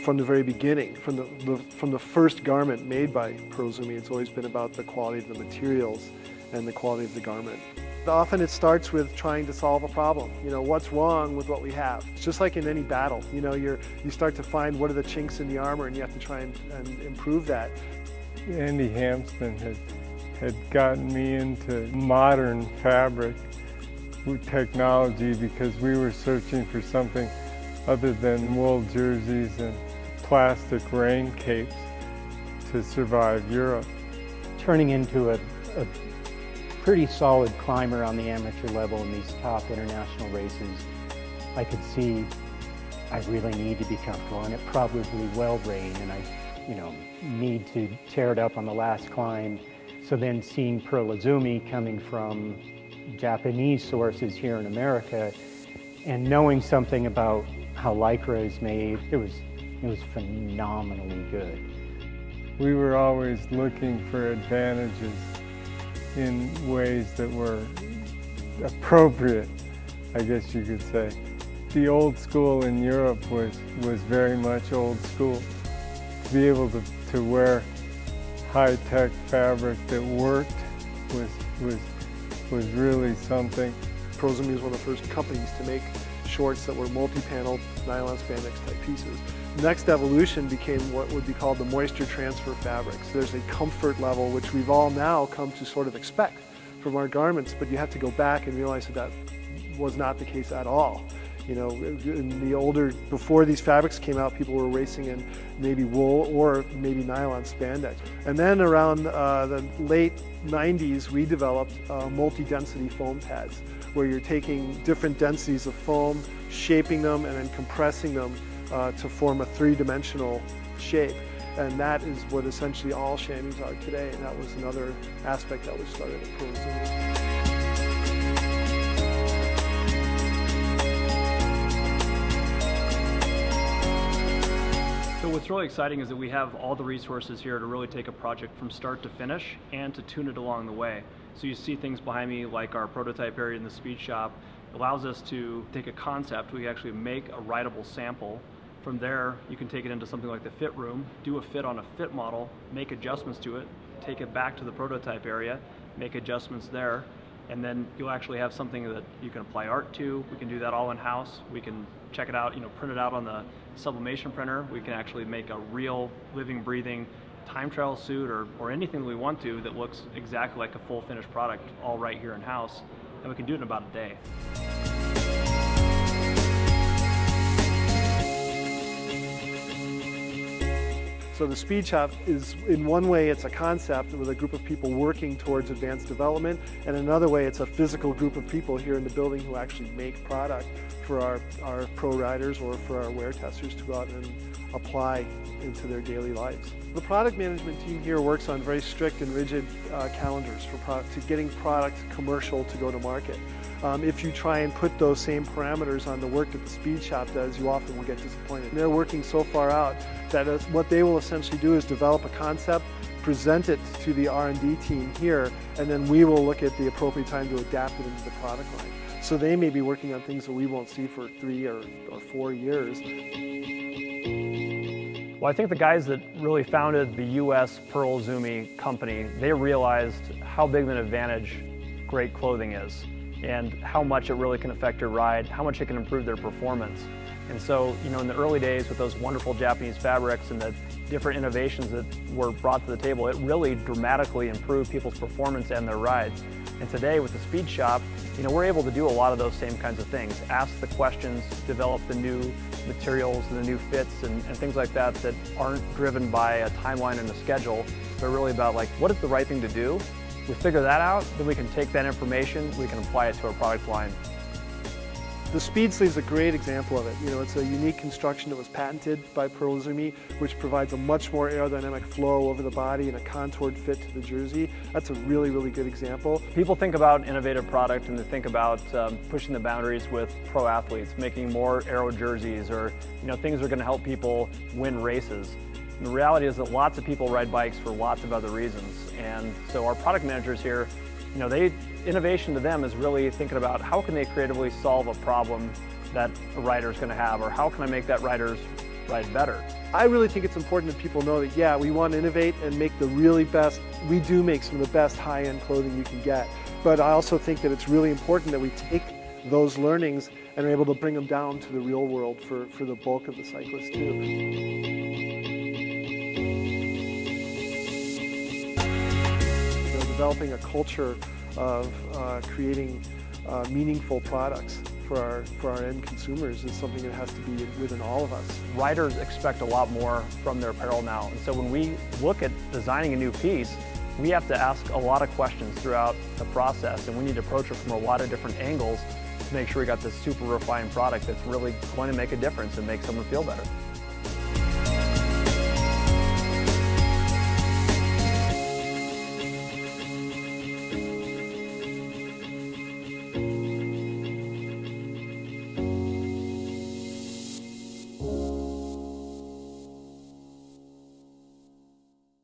from the very beginning, from the first garment made by Izumi, it's always been about the quality of the materials and the quality of the garment. Often it starts with trying to solve a problem. You know, what's wrong with what we have? It's just like in any battle. You know, you start to find what are the chinks in the armor, and you have to try and improve that. Andy Hampson had gotten me into modern fabric technology because we were searching for something other than wool jerseys and plastic rain capes to survive Europe. Turning into a pretty solid climber on the amateur level in these top international races, I could see I really need to be comfortable, and it probably will rain, and I, need to tear it up on the last climb. So then seeing Pearl Izumi coming from Japanese sources here in America, and knowing something about how Lycra is made, it was phenomenally good. We were always looking for advantages in ways that were appropriate, I guess you could say. The old school in Europe was very much old school. To be able to wear high-tech fabric that worked was really something. Izumi was one of the first companies to make shorts that were multi-paneled nylon spandex type pieces. Next evolution became what would be called the moisture transfer fabrics. There's a comfort level which we've all now come to sort of expect from our garments, but you have to go back and realize that was not the case at all. You know, in the older, before these fabrics came out, people were racing in maybe wool or maybe nylon spandex. And then around the late 90s, we developed multi-density foam pads, where you're taking different densities of foam, shaping them, and then compressing them to form a three-dimensional shape. And that is what essentially all chamois are today. And that was another aspect that was started at Pearl Izumi. So what's really exciting is that we have all the resources here to really take a project from start to finish and to tune it along the way. So you see things behind me like our prototype area in the speed shop. It allows us to take a concept, we actually make a writable sample. From there, you can take it into something like the fit room, do a fit on a fit model, make adjustments to it, take it back to the prototype area, make adjustments there, and then you'll actually have something that you can apply art to. We can do that all in-house. We can check it out, print it out on the sublimation printer. We can actually make a real living, breathing time trial suit or anything that we want to that looks exactly like a full finished product, all right here in-house, and we can do it in about a day. So the speed shop is, in one way, it's a concept with a group of people working towards advanced development, and another way, it's a physical group of people here in the building who actually make product for our pro riders or for our wear testers to go out and apply into their daily lives. The product management team here works on very strict and rigid calendars for getting product commercial to go to market. If you try and put those same parameters on the work that the speed shop does, you often will get disappointed. And they're working so far out that what they will essentially do is develop a concept, present it to the R&D team here, and then we will look at the appropriate time to adapt it into the product line. So they may be working on things that we won't see for 3 or 4 years. Well, I think the guys that really founded the US Pearl Izumi company, they realized how big of an advantage great clothing is and how much it really can affect your ride, how much it can improve their performance. And so, in the early days with those wonderful Japanese fabrics and the different innovations that were brought to the table, it really dramatically improved people's performance and their rides. And today with the speed shop, we're able to do a lot of those same kinds of things. Ask the questions, develop the new materials and the new fits and things like that that aren't driven by a timeline and a schedule, but really about what is the right thing to do. We figure that out, then we can take that information, we can apply it to our product line. The speed sleeve is a great example of it. It's a unique construction that was patented by Pearl Izumi, which provides a much more aerodynamic flow over the body and a contoured fit to the jersey. That's a really, really good example. People think about innovative product and they think about pushing the boundaries with pro athletes, making more aero jerseys or things that are going to help people win races. And the reality is that lots of people ride bikes for lots of other reasons. And so our product managers here, innovation to them is really thinking about how can they creatively solve a problem that a rider is going to have, or how can I make that rider's ride better. I really think it's important that people know that, yeah, we want to innovate and make the really best. We do make some of the best high-end clothing you can get. But I also think that it's really important that we take those learnings and are able to bring them down to the real world for the bulk of the cyclists too. Developing a culture of creating meaningful products for our end consumers is something that has to be within all of us. Riders expect a lot more from their apparel now, and so when we look at designing a new piece, we have to ask a lot of questions throughout the process, and we need to approach it from a lot of different angles to make sure we got this super refined product that's really going to make a difference and make someone feel better.